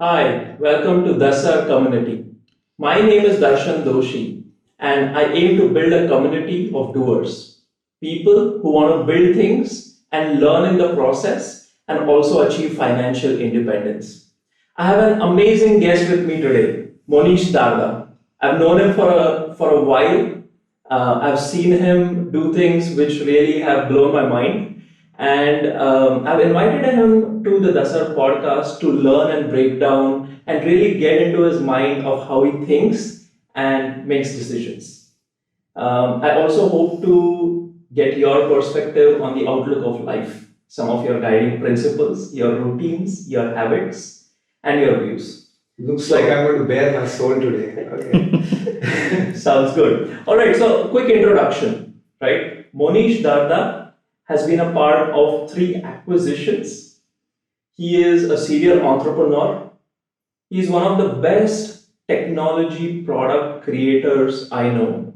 Hi, welcome to DASAR community. My name is Darshan Doshi, and I aim to build a community of doers, people who want to build things and learn in the process and also achieve financial independence. I have an amazing guest with me today, Monish Darda. I've known him for a while. I've seen him do things which really have blown my mind. And I've invited him to the Dasar podcast to learn and break down and really get into his mind of how he thinks and makes decisions. I also hope to get your perspective on the outlook of life, some of your guiding principles, your routines, your habits, and your views. Looks like I'm going to bare my soul today. Okay. Sounds good. All right, so quick introduction, right? Monish Darda has been a part of three acquisitions. He is a serial entrepreneur. He is one of the best technology product creators I know.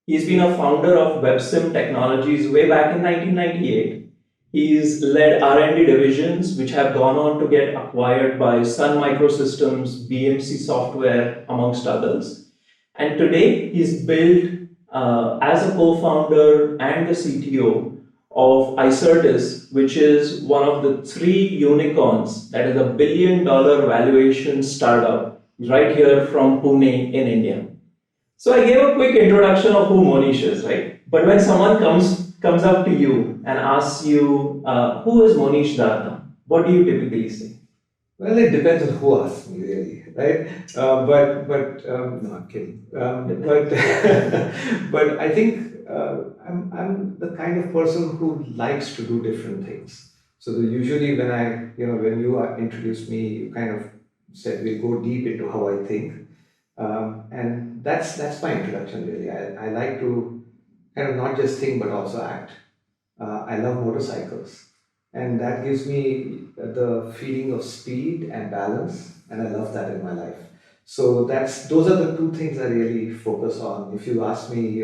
He's been a founder of Websym Technologies way back in 1998. He's led R&D divisions which have gone on to get acquired by Sun Microsystems, BMC Software, amongst others. And today he's built as a co-founder and the CTO of ICERTIS, which is one of the three unicorns that is $1 billion valuation startup right here from Pune in India. So I gave a quick introduction of who Monish is, right? But when someone comes up to you and asks you, who is Monish Darda? What do you typically say? Well, it depends on who asks me, really, right? No, I'm kidding. But I think I'm the kind of person who likes to do different things. So usually when you introduced me, you kind of said we'll go deep into how I think, and that's my introduction really. I like to kind of not just think but also act. I love motorcycles, and that gives me the feeling of speed and balance, and I love that in my life. So those are the two things I really focus on. If you ask me,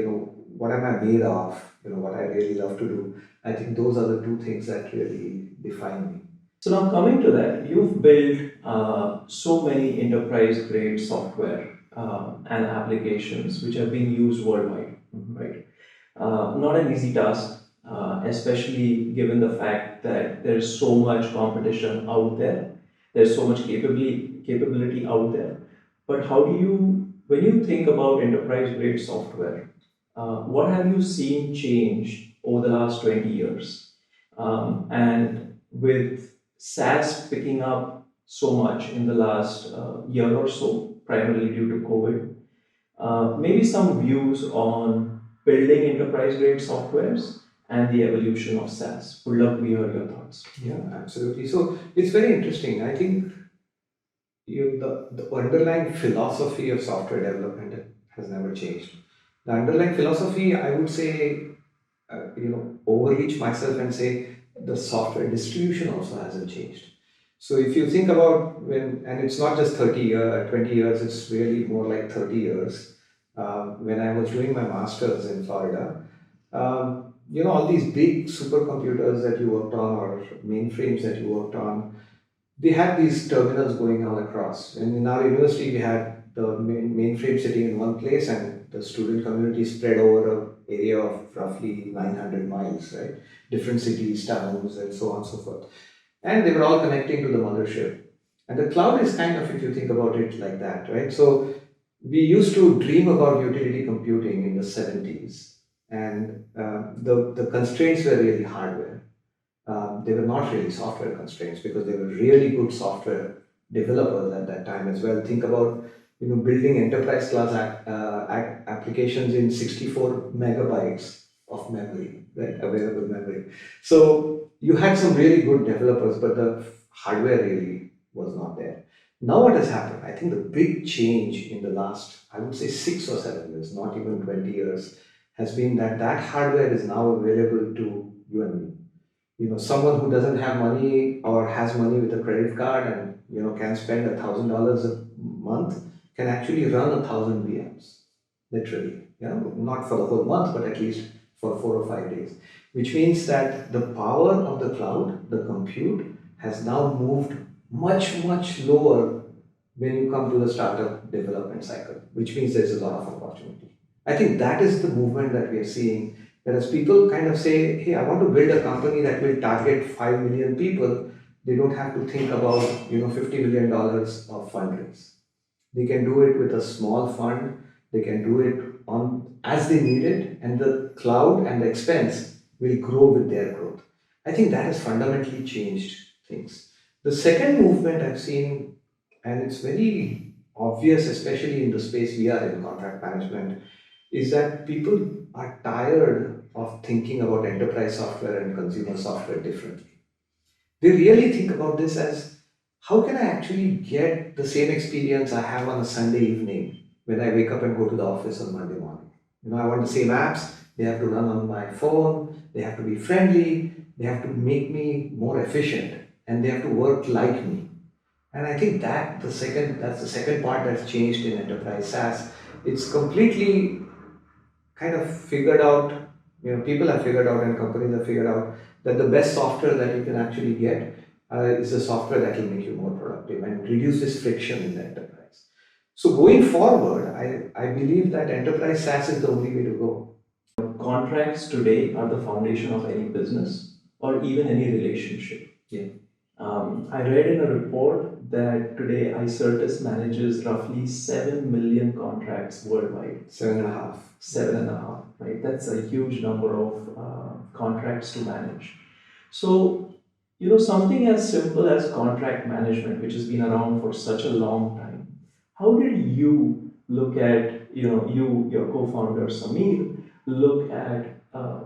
what am I made of, what I really love to do, I think those are the two things that really define me. So now coming to that, you've built so many enterprise grade software and applications which have been used worldwide, right? Not an easy task, especially given the fact that there's so much competition out there, there's so much capability out there. But how do you, when you think about enterprise grade software, what have you seen change over the last 20 years? And with SaaS picking up so much in the last year or so, primarily due to COVID, maybe some views on building enterprise grade softwares and the evolution of SaaS. Would love to hear your thoughts. Yeah, absolutely. So it's very interesting. I think the underlying philosophy of software development has never changed. The underlying philosophy, I would say, overreach myself and say the software distribution also hasn't changed. So if you think about and it's not just 20 years, it's really more like 30 years. When I was doing my master's in Florida, all these big supercomputers that you worked on or mainframes that you worked on, they had these terminals going all across. And in our university, we had the mainframe sitting in one place and the student community spread over an area of roughly 900 miles, right? Different cities, towns, and so on and so forth. And they were all connecting to the mothership. And the cloud is kind of, if you think about it like that, right? So we used to dream about utility computing in the 70s. And the constraints were really hardware. They were not really software constraints because they were really good software developers at that time as well. Think about building enterprise class applications in 64 megabytes of memory, right? Available memory. So you had some really good developers, but the hardware really was not there. Now what has happened? I think the big change in the last, I would say 6 or 7 years, not even 20 years, has been that hardware is now available to you and me. Someone who doesn't have money or has money with a credit card and can spend $1,000 a month can actually run 1,000 VMs, literally. Not for the whole month, but at least for 4 or 5 days. Which means that the power of the cloud, the compute, has now moved much lower when you come to the startup development cycle, which means there's a lot of opportunity. I think that is the movement that we are seeing. That as people kind of say, hey, I want to build a company that will target 5 million people, they don't have to think about $50 million of fundraise. They can do it with a small fund. They can do it on as they need it, and the cloud and the expense will grow with their growth. I think that has fundamentally changed things. The second movement I've seen, and it's very obvious, especially in the space we are in, contract management, is that people are tired of thinking about enterprise software and consumer software differently. They really think about this as, how can I actually get the same experience I have on a Sunday evening when I wake up and go to the office on Monday morning? I want the same apps, they have to run on my phone, they have to be friendly, they have to make me more efficient, and they have to work like me. And I think that's the second part that's changed in enterprise SaaS. It's completely kind of figured out, people have figured out and companies have figured out that the best software that you can actually get is a software that will make you more productive and reduce this friction in the enterprise. So going forward, I believe that enterprise SaaS is the only way to go. Contracts today are the foundation of any business or even any relationship. Yeah. I read in a report that today ICERTIS manages roughly 7 million contracts worldwide. 7.5. 7.5, right? That's a huge number of contracts to manage. So, something as simple as contract management, which has been around for such a long time, how did you look at, your co-founder Samir, look at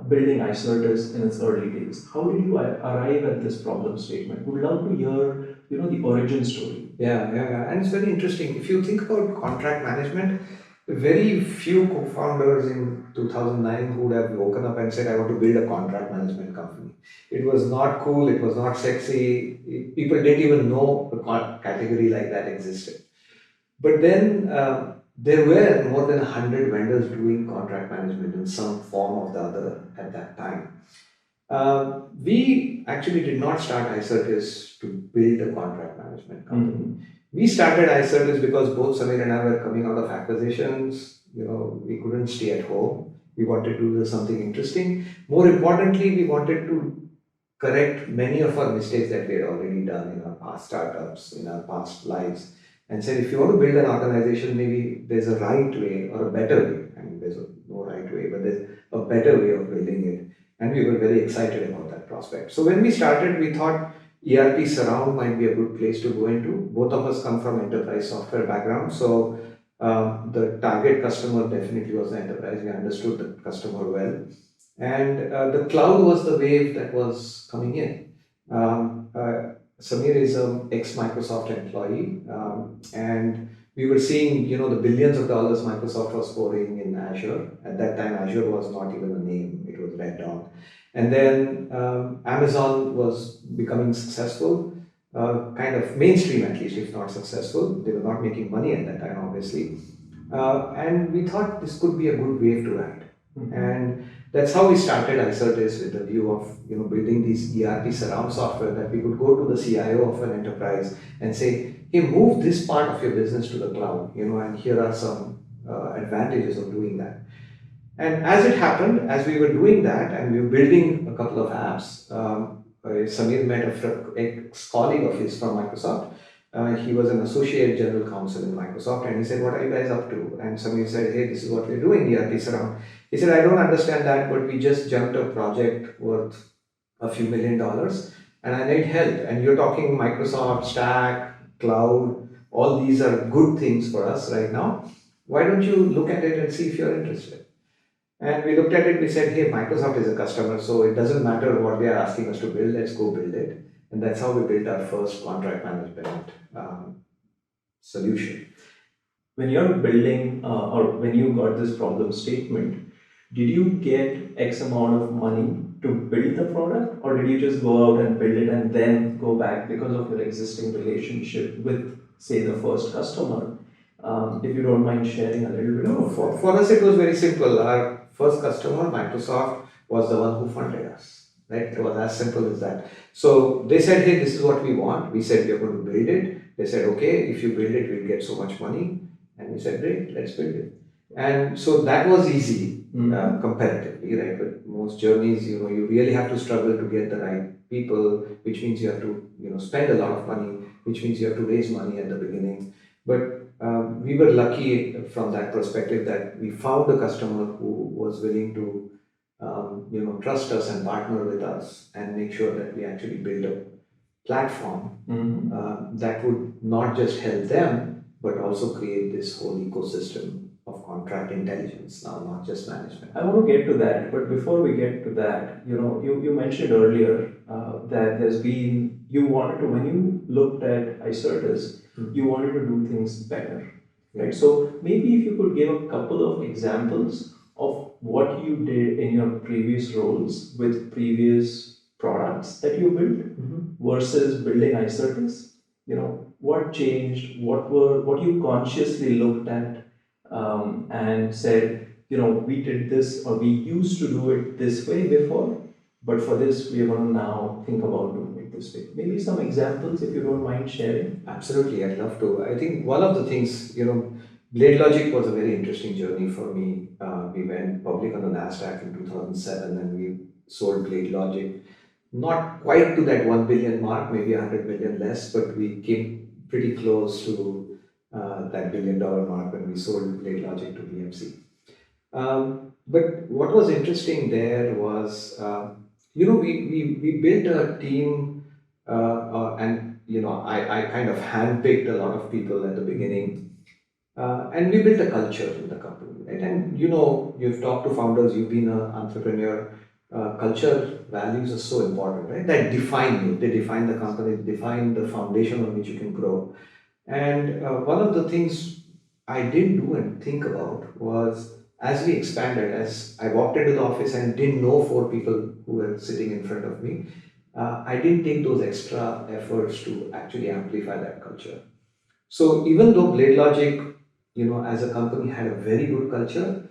building ICERTIS in its early days? How did you arrive at this problem statement? We'd love to hear, the origin story. Yeah. And it's very interesting. If you think about contract management, very few co-founders in 2009 who would have woken up and said, I want to build a contract management company. It was not cool, it was not sexy. People didn't even know a category like that existed. But then there were more than 100 vendors doing contract management in some form or the other at that time. We actually did not start ICERTIS to build a contract management company. Mm-hmm. We started ICERTIS because both Samir and I were coming out of acquisitions. We couldn't stay at home. We wanted to do something interesting. More importantly, we wanted to correct many of our mistakes that we had already done in our past startups, in our past lives, and said, if you want to build an organization, maybe there's a right way or a better way. I mean, there's no right way, but there's a better way of building it. And we were very excited about that prospect. So when we started, we thought ERP surround might be a good place to go into. Both of us come from enterprise software background. So the target customer definitely was the enterprise. We understood the customer well. And the cloud was the wave that was coming in. Samir is an ex-Microsoft employee, and we were seeing, the billions of dollars Microsoft was pouring in Azure. At that time, Azure was not even a name; it was Red Dot. And then Amazon was becoming successful, kind of mainstream at least, if not successful. They were not making money at that time, obviously. And we thought this could be a good wave to ride. Mm-hmm. And that's how we started ICERTIS, with the view of building these ERP surround software that we could go to the CIO of an enterprise and say, hey, move this part of your business to the cloud, and here are some advantages of doing that. And as it happened, as we were doing that and we were building a couple of apps, Samir met an ex-colleague of his from Microsoft. He was an associate general counsel in Microsoft, and he said, what are you guys up to? And Samir said, hey, this is what we're doing, ERP surround. He said, I don't understand that, but we just jumped a project worth a few $1 million and I need help. And you're talking Microsoft, Stack, Cloud, all these are good things for us right now. Why don't you look at it and see if you're interested? And we looked at it, we said, hey, Microsoft is a customer, so it doesn't matter what they are asking us to build, let's go build it. And that's how we built our first contract management solution. When you're building or when you got this problem statement, did you get X amount of money to build the product, or did you just go out and build it and then go back because of your existing relationship with, say, the first customer? If you don't mind sharing a little bit. No, for us it was very simple. Our first customer, Microsoft, was the one who funded us. right? It was as simple as that. So they said, hey, this is what we want. We said we are going to build it. They said, okay, if you build it, we'll get so much money. And we said, great, let's build it. And so that was easy comparatively, right? But most journeys, you really have to struggle to get the right people, which means you have to, spend a lot of money, which means you have to raise money at the beginning. But we were lucky from that perspective that we found a customer who was willing to, trust us and partner with us and make sure that we actually build a platform that would not just help them, but also create this whole ecosystem of contract intelligence now, not just management. I want to get to that, but before we get to that, you mentioned earlier that there's been, you wanted to, when you looked at ICERTIS, you wanted to do things better, right? So maybe if you could give a couple of examples of what you did in your previous roles with previous products that you built versus building ICERTIS, what changed, what you consciously looked at and said, we did this or we used to do it this way before, but for this we are going to now think about doing it this way. Maybe some examples if you don't mind sharing. Absolutely, I'd love to. I think one of the things, BladeLogic was a very interesting journey for me. We went public on the NASDAQ in 2007 and we sold BladeLogic. Not quite to that 1 billion mark, maybe 100 million less, but we came pretty close to that $1 billion mark when we sold BladeLogic to BMC. But what was interesting there was, we built a team and, I kind of handpicked a lot of people at the beginning. And we built a culture in the company, right? And you've talked to founders, you've been an entrepreneur. Culture values are so important, right? That define you. They define the company, define the foundation on which you can grow. And one of the things I didn't do and think about was as we expanded, as I walked into the office and didn't know 4 people who were sitting in front of me, I didn't take those extra efforts to actually amplify that culture. So even though BladeLogic, as a company had a very good culture,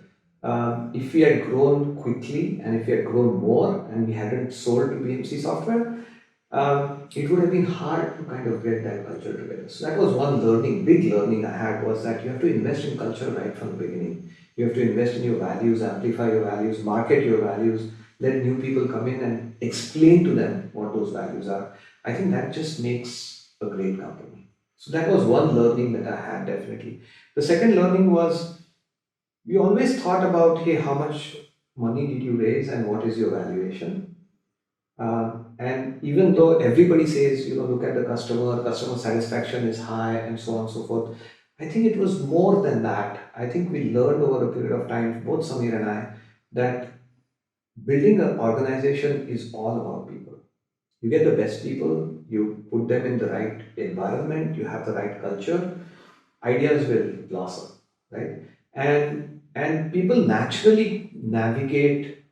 if we had grown quickly and if we had grown more and we hadn't sold to BMC software, it would have been hard to kind of get that culture together. So that was one big learning I had, was that you have to invest in culture right from the beginning. You have to invest in your values, amplify your values, market your values, let new people come in and explain to them what those values are. I think that just makes a great company. So that was one learning that I had, definitely. The second learning was, we always thought about, hey, how much money did you raise and what is your valuation? And even though everybody says, look at the customer satisfaction is high and so on and so forth, I think it was more than that. I think we learned over a period of time, both Samir and I, that building an organization is all about people. You get the best people, you put them in the right environment, you have the right culture, ideas will blossom, right? And people naturally navigate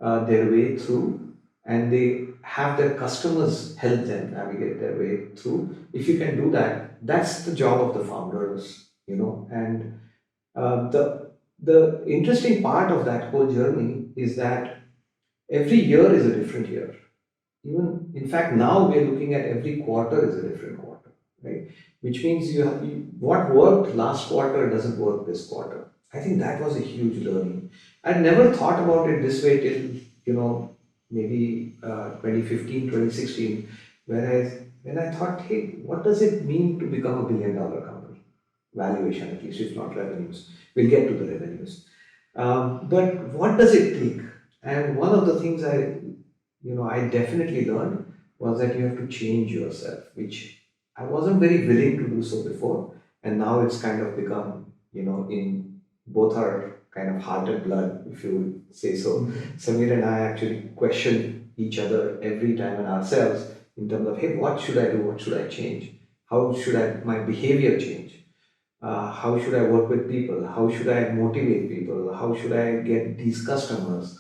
their way through, and they have their customers help them navigate their way through. If you can do that, that's the job of the founders, And the interesting part of that whole journey is that every year is a different year. Even in fact, now we're looking at every quarter is a different quarter, right? Which means what worked last quarter doesn't work this quarter. I think that was a huge learning. I never thought about it this way till maybe 2015, 2016, whereas when I thought, hey, what does it mean to become a $1 billion company? Valuation, at least, if not revenues. We'll get to the revenues. But what does it take? And one of the things I definitely learned was that you have to change yourself, which I wasn't very willing to do so before. And now it's kind of become, in both our kind of heart and blood, if you would say so. Samir and I actually question each other every time and ourselves in terms of, hey, what should I do? What should I change? How should my behavior change? How should I work with people? How should I motivate people? How should I get these customers?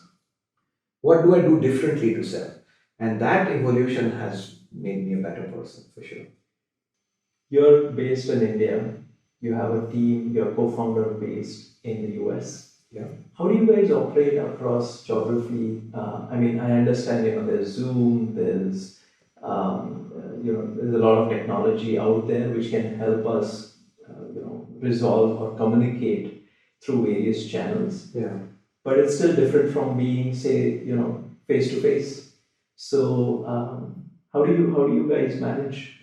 What do I do differently to sell? And that evolution has made me a better person, for sure. You're based in India. You have a team, you're co-founder based in the US. Yeah. How do you guys operate across geography? I mean, I understand, there's Zoom, there's a lot of technology out there which can help us, resolve or communicate through various channels. Yeah. But it's still different from being, say, face to face. So, how do you guys manage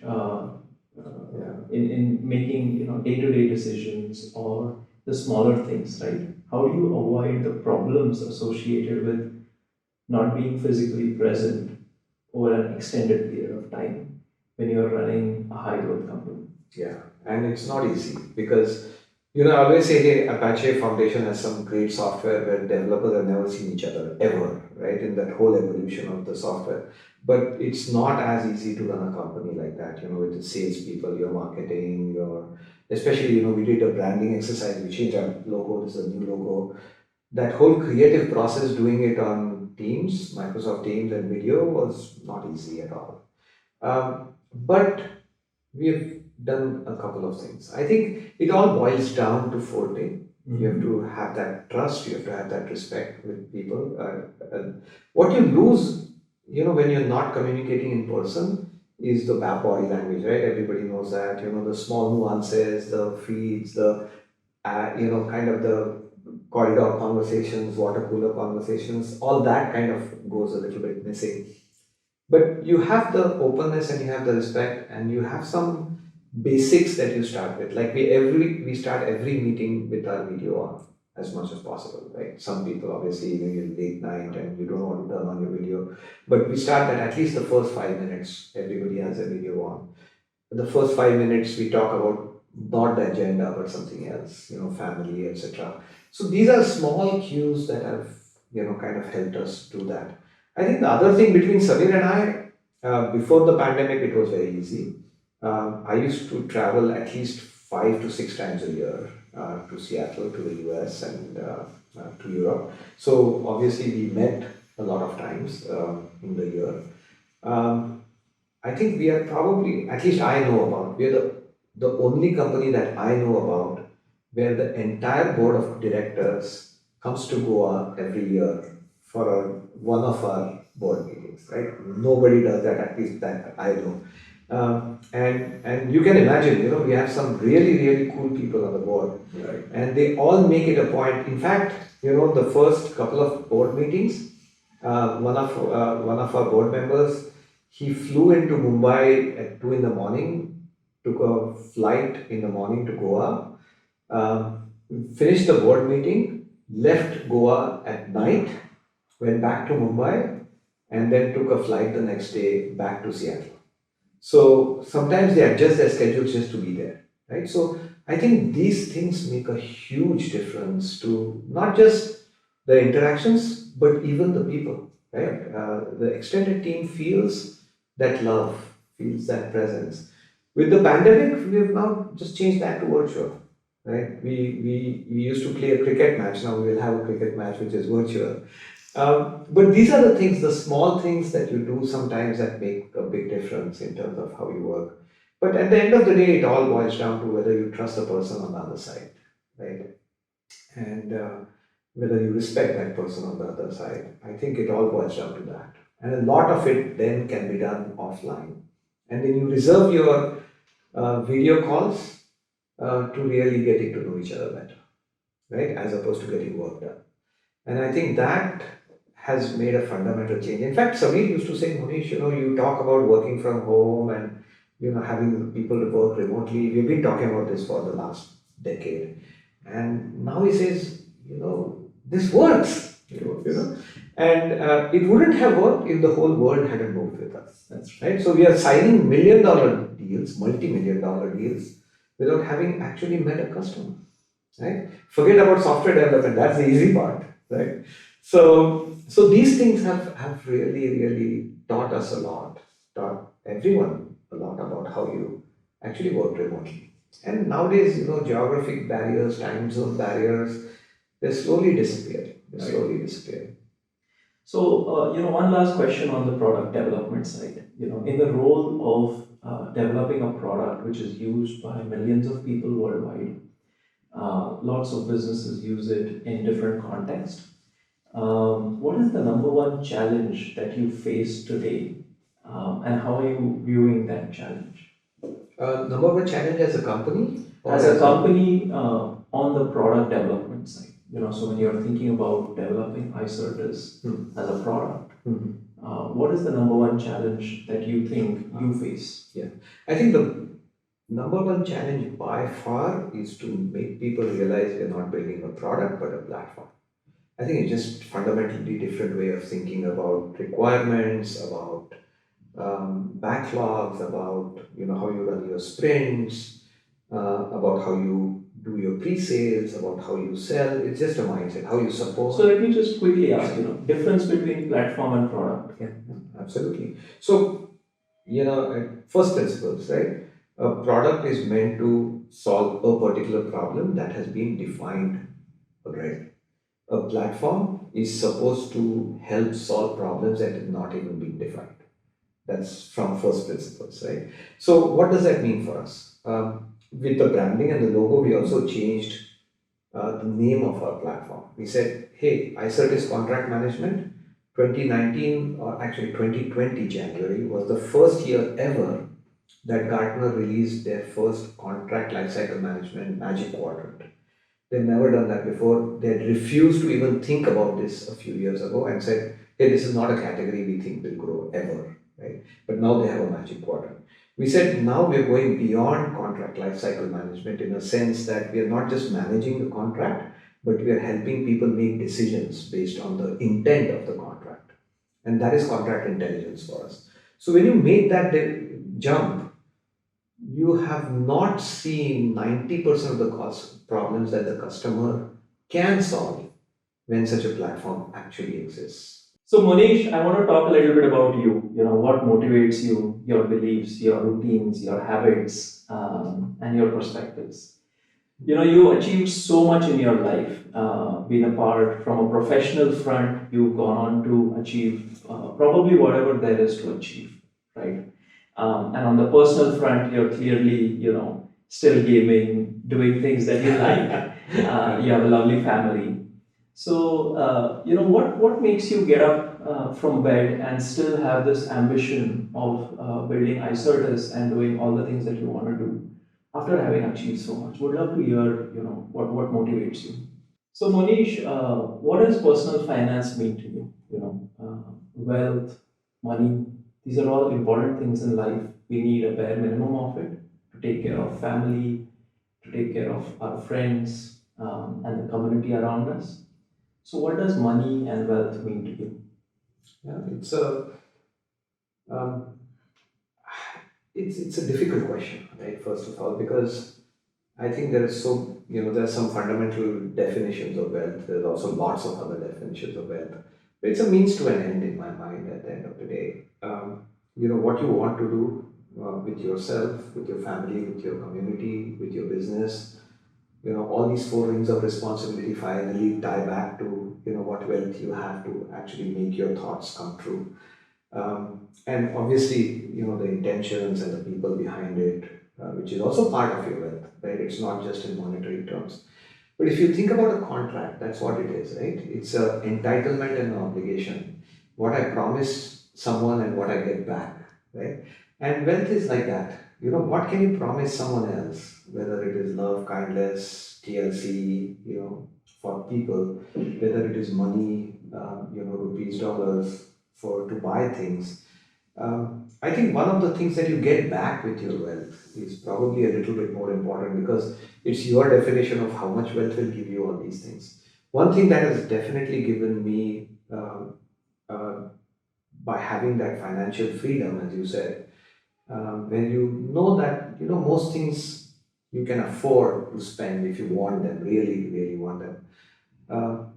in making day-to-day decisions or the smaller things, right? How do you avoid the problems associated with not being physically present over an extended period of time when you're running a high growth company? Yeah, and it's not easy because I always say, hey, Apache Foundation has some great software where developers have never seen each other ever, right? In that whole evolution of the software. But it's not as easy to run a company like that, with the salespeople, your marketing, especially, we did a branding exercise, we changed our logo, this is a new logo. That whole creative process, doing it on Teams, Microsoft Teams and video was not easy at all. But we have done a couple of things. I think it all boils down to 4 things. You have to have that trust, you have to have that respect with people. What you lose, when you're not communicating in person is the body language, right? Everybody knows that, the small nuances, the feeds, kind of the corridor conversations, water cooler conversations, all that kind of goes a little bit missing. But you have the openness and you have the respect and you have some basics that you start with. Like we start every meeting with our video on as much as possible, right? Some people obviously you're late night and you don't want to turn on your video, but we start at least the first 5 minutes. Everybody has a video on. The first 5 minutes we talk about not the agenda but something else, family, etc. So these are small cues that have kind of helped us do that. I think the other thing between Samir and I, before the pandemic, it was very easy. I used to travel at least 5 to 6 times a year to Seattle, to the US, and to Europe. So obviously, we met a lot of times in the year. I think we are probably, at least I know about, we are the only company that I know about where the entire board of directors comes to Goa every year for one of our board meetings, right? Nobody does that, at least that I know. And you can imagine, we have some really, really cool people on the board. Right. And they all make it a point. In fact, the first couple of board meetings, one of our board members, he flew into Mumbai at 2 in the morning, took a flight in the morning to Goa, finished the board meeting, left Goa at night, went back to Mumbai, and then took a flight the next day back to Seattle. So sometimes they adjust their schedules just to be there, right? So I think these things make a huge difference to not just the interactions, but even the people, right? The extended team feels that love, feels that presence. With the pandemic, we have now just changed that to virtual, right? We used to play a cricket match, now we will have a cricket match which is virtual. But these are the things, the small things that you do sometimes that make a big difference in terms of how you work. But at the end of the day, it all boils down to whether you trust the person on the other side, right? And whether you respect that person on the other side. I think it all boils down to that. And a lot of it then can be done offline. And then you reserve your video calls to really getting to know each other better, right? As opposed to getting work done. And I think that has made a fundamental change. In fact, Samir used to say, Monish, you talk about working from home and having people to work remotely. We've been talking about this for the last decade. And now he says, this works. And it wouldn't have worked if the whole world hadn't moved with us. That's right. So we are signing $1 million deals, multi-million-dollar deals, without having actually met a customer. Right? Forget about software development, that's the easy part. Right? So these things have really, really taught us a lot, taught everyone a lot about how you actually work remotely. And nowadays, geographic barriers, time zone barriers, they're slowly disappearing. So, one last question on the product development side. In the role of developing a product which is used by millions of people worldwide, Lots of businesses use it in different contexts. What is the number one challenge that you face today, and how are you viewing that challenge? Number one challenge as a company? As a company, on the product development side, so when you're thinking about developing ICERTIS as a product, what is the number one challenge that you think you face? Yeah, I think the number one challenge by far is to make people realize we're not building a product but a platform. I think it's just fundamentally different way of thinking about requirements, about backlogs, about how you run your sprints, about how you do your pre-sales, about how you sell. It's just a mindset, how you support. So let me just quickly ask, difference between platform and product. Yeah, absolutely. So, at first principles, right? A product is meant to solve a particular problem that has been defined already. A platform is supposed to help solve problems that have not even been defined. That's from first principles, right? So, what does that mean for us? With the branding and the logo, we also changed the name of our platform. We said, hey, ICERTIS Contract Management 2019, or actually 2020 January, was the first year ever that Gartner released their first contract lifecycle management magic quadrant. They've never done that before. They had refused to even think about this a few years ago and said, hey, this is not a category we think will grow ever, right? But now they have a magic quadrant. We said now we're going beyond contract lifecycle management in a sense that we are not just managing the contract, but we are helping people make decisions based on the intent of the contract. And that is contract intelligence for us. So when you make that jump, you have not seen 90% of the cost problems that the customer can solve when such a platform actually exists. So Monish, I want to talk a little bit about you. What motivates you, your beliefs, your routines, your habits, and your perspectives. You achieved so much in your life. Being a part from a professional front, you've gone on to achieve probably whatever there is to achieve, right? And on the personal front, you're clearly, still gaming, doing things that you like. You have a lovely family. So, what makes you get up from bed and still have this ambition of building ICERTIS and doing all the things that you want to do after having achieved so much? Would love to hear, what motivates you. So, Monish, what does personal finance mean to you? Wealth, money, these are all important things in life. We need a bare minimum of it to take care of family, to take care of our friends, and the community around us. So, what does money and wealth mean to you? Yeah, um, it's a difficult question, right? First of all, because I think there is there are some fundamental definitions of wealth. There's also lots of other definitions of wealth. But it's a means to an end in my mind at the end of the day. What you want to do with yourself, with your family, with your community, with your business. All these four rings of responsibility finally tie back to what wealth you have to actually make your thoughts come true. And obviously, the intentions and the people behind it, which is also part of your wealth, right? It's not just in monetary terms. But if you think about a contract, that's what it is, right? It's an entitlement and an obligation. What I promise someone and what I get back, right? And wealth is like that. What can you promise someone else? Whether it is love, kindness, TLC, for people, whether it is money, rupees, dollars to buy things. I think one of the things that you get back with your wealth is probably a little bit more important because it's your definition of how much wealth will give you all these things. One thing that has definitely given me by having that financial freedom, as you said, when you know that most things you can afford to spend if you want them, really, really want them.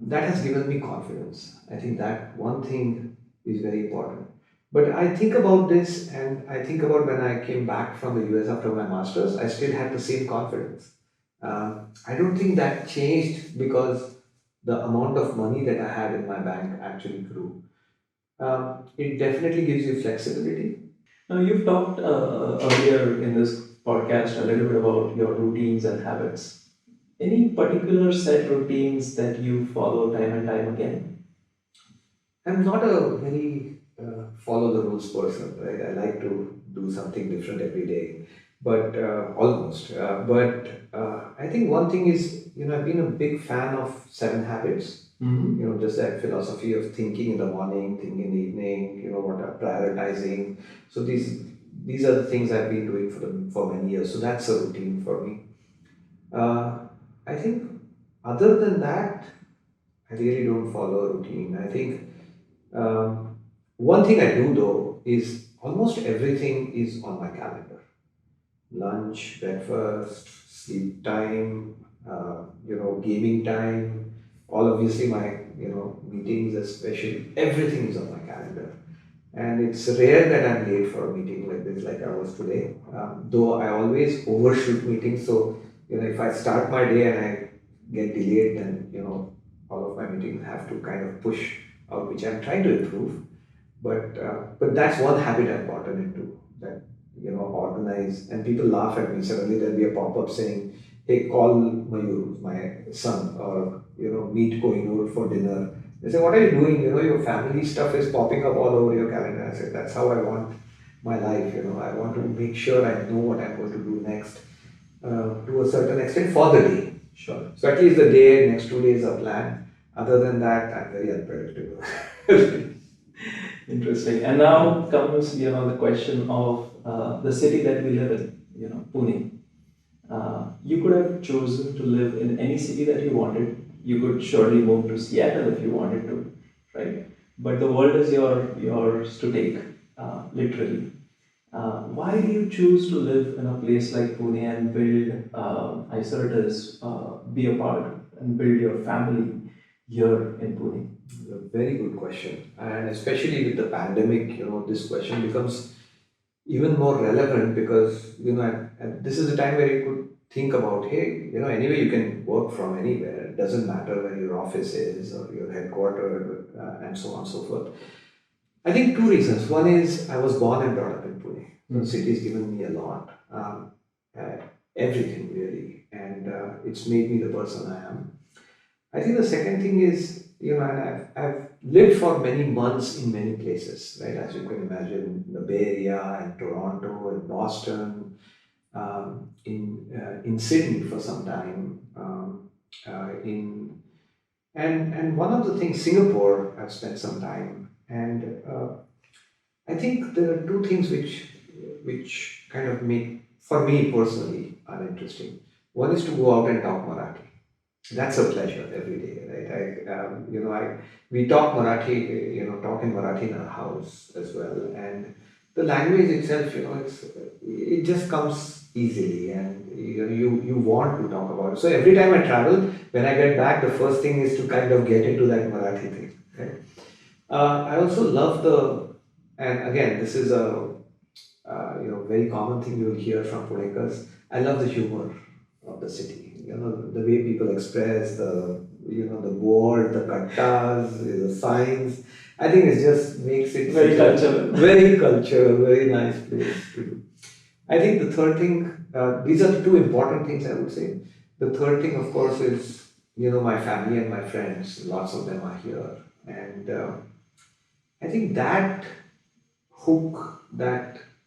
That has given me confidence. I think that one thing is very important. But I think about this and I think about when I came back from the US after my master's, I still had the same confidence. I don't think that changed because the amount of money that I had in my bank actually grew. It definitely gives you flexibility. Now, you've talked earlier in this podcast a little bit about your routines and habits. Any particular set routines that you follow time and time again? I'm not a very follow the rules person, right? I like to do something different every day, but almost. But I think one thing is, I've been a big fan of Seven Habits. Just that philosophy of thinking in the morning, thinking in the evening. What are prioritizing. So these are the things I've been doing for many years. So that's a routine for me. I think other than that, I really don't follow a routine. I think one thing I do though is almost everything is on my calendar. Lunch, breakfast, sleep time, gaming time, all obviously my, meetings especially, everything is on my calendar. And it's rare that I'm late for a meeting like this, like I was today. Though I always overshoot meetings, so if I start my day and I get delayed, then all of my meetings have to kind of push out, which I'm trying to improve. But that's one habit I've gotten into, that organize, and people laugh at me. Suddenly there'll be a pop-up saying, "Hey, call Mayur, my son, or meet Kohinoor for dinner." They say, "What are you doing? Your family stuff is popping up all over your calendar." I said, "That's how I want my life. I want to make sure I know what I'm going to do next, to a certain extent for the day." Sure. So at least the day, next 2 days are planned. Other than that, I'm very unpredictable. Interesting. And now comes, the question of the city that we live in, Pune. You could have chosen to live in any city that you wanted. You could surely move to Seattle if you wanted to, right? But the world is yours to take, literally. Why do you choose to live in a place like Pune and build ICERTIS, be a part and build your family here in Pune? A very good question. And especially with the pandemic, this question becomes even more relevant because, and this is a time where you could think about, hey, anyway, you can work from anywhere. It doesn't matter where your office is or your headquarters, and so on and so forth. I think two reasons. One is I was born and brought up in Pune. The city's given me a lot, everything really, and it's made me the person I am. I think the second thing is, and I've lived for many months in many places, right? As you can imagine, in the Bay Area, in Toronto, in Boston, in Sydney for some time, in and one of the things, Singapore, I've spent some time, and I think there are two things which kind of make, for me personally, are interesting. One is to go out and talk Marathi. That's a pleasure every day, right? We talk Marathi, talk in Marathi in our house as well, and the language itself, it just comes easily, and you want to talk about it. So every time I travel, when I get back, the first thing is to kind of get into that Marathi thing. Right? I also love and again, this is a very common thing you'll hear from Punekars. I love the humor of the city. The way people express the word, the kattas, the signs. I think it just makes it Very cultural. Very cultural, very nice place to do. I think the third thing, these are the two important things I would say. The third thing, of course, is my family and my friends. Lots of them are here, and I think that hook,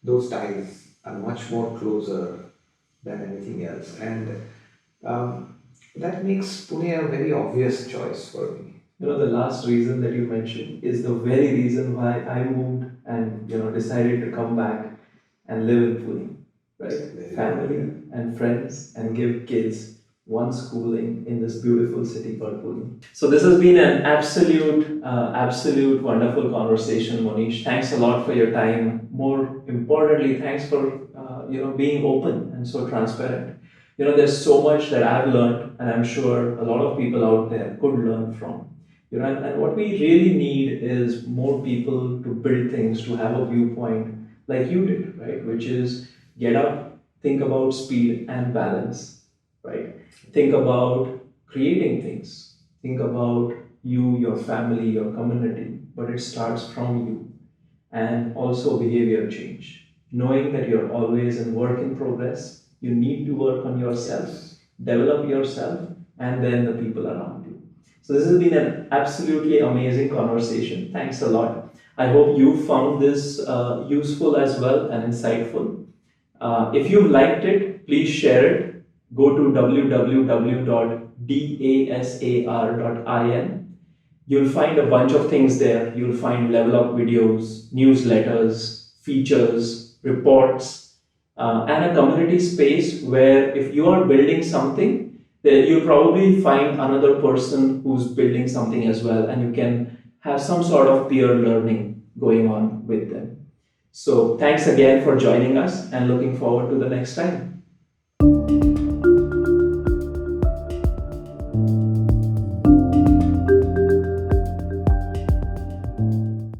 those ties are much more closer than anything else, and that makes Pune a very obvious choice for me. The last reason that you mentioned is the very reason why I moved and decided to come back and live in Pune, right? Family and friends, and give kids one schooling in this beautiful city called Pune. So this has been an absolute wonderful conversation, Monish. Thanks a lot for your time. More importantly, thanks for being open and so transparent. There's so much that I've learned, and I'm sure a lot of people out there could learn from. And what we really need is more people to build things, to have a viewpoint like you did, right? Which is get up, think about speed and balance, right? Think about creating things. Think about you, your family, your community, but it starts from you. And also behavior change. Knowing that you're always in work in progress, you need to work on yourself, develop yourself, and then the people around you. So this has been an absolutely amazing conversation. Thanks a lot. I hope you found this useful as well and insightful. If you liked it, please share it. Go to www.dasar.in. You'll find a bunch of things there. You'll find level up videos, newsletters, features, reports, and a community space where if you are building something, then you'll probably find another person who's building something as well, and you can have some sort of peer learning going on with them. So thanks again for joining us, and looking forward to the next time.